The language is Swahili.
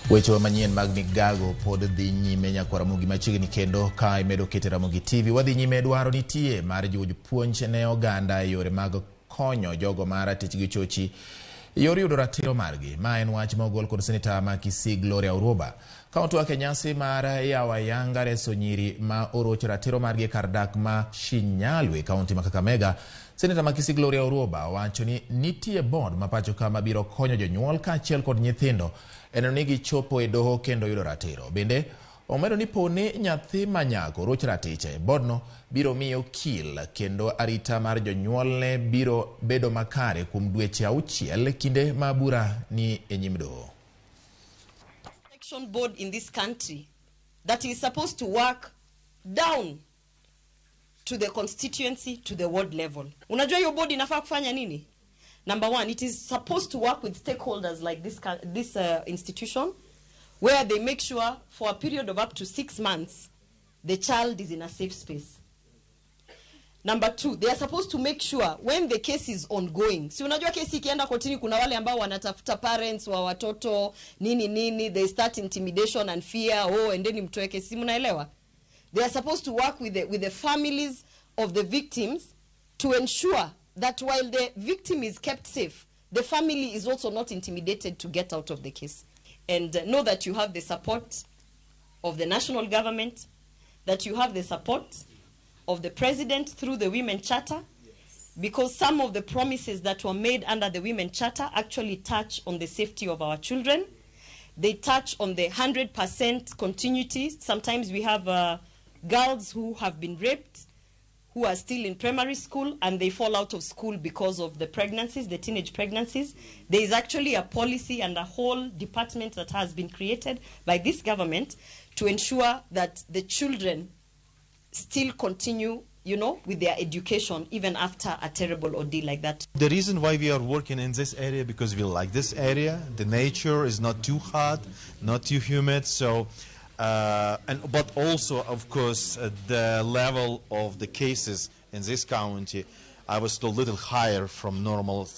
Weche manyien mag migago pod dhi nyime nyaka Ramogi machiegni kendo ka imedo kete Ramogi TV wadhi nyime dwaro nitie mar jiwo puonj ne oganda yore mag konyo jogo mara tich gi chochi yor yudo ratiro margi. Ma en wach mogol kod seneta ma KISII Gloria Uroba ka otwake nyasi mar yawa yanga Reso Nyiri ma oroch ratiro margi kar dak ma Shinyalwe kaunti ma Kakamega. Seneta ma KISII Gloria Uroba wacho ni nitie board ma pacho kama biro konyo jonyuol kaachiel kod nyithindo eno ni gichopo e doho kendo yudo ratiro. Bende omedo ni pone nyathi manyako roch ratiche boardno biro miyo kil kendo arita mar jonyuolne biro bedo makare kuom dweche 6 kinde ma bura ni e nyim doho. Protection board in this country that is supposed to work down to the constituency, to the ward level. Unajua hiyo board inafaa kufanya nini? Number one, it is supposed to work with stakeholders like this institution, where they make sure for a period of up to 6 months, the child is in a safe space. Number two, they are supposed to make sure when the case is ongoing. Si unajua kesi ikienda kotini kuna wale ambao wanatafuta parents wa watoto nini, they start intimidation and fear, and then mtoe kesi, mnaelewa? They are supposed to work with the families of the victims to ensure that while the victim is kept safe, the family is also not intimidated to get out of the case. And know that you have the support of the national government, that you have the support of the president through the Women Charter, because some of the promises that were made under the Women Charter actually touch on the safety of our children. They touch on the 100% continuity. Sometimes we have girls who have been raped, who are still in primary school, and they fall out of school because of the pregnancies, the teenage pregnancies. There is actually a policy and a whole department that has been created by this government to ensure that the children still continue, with their education even after a terrible ordeal like that. The reason why we are working in this area, because we like this area. The nature is not too hot, not too humid, so but also, of course, the level of the cases in this county, I was still a little higher from normal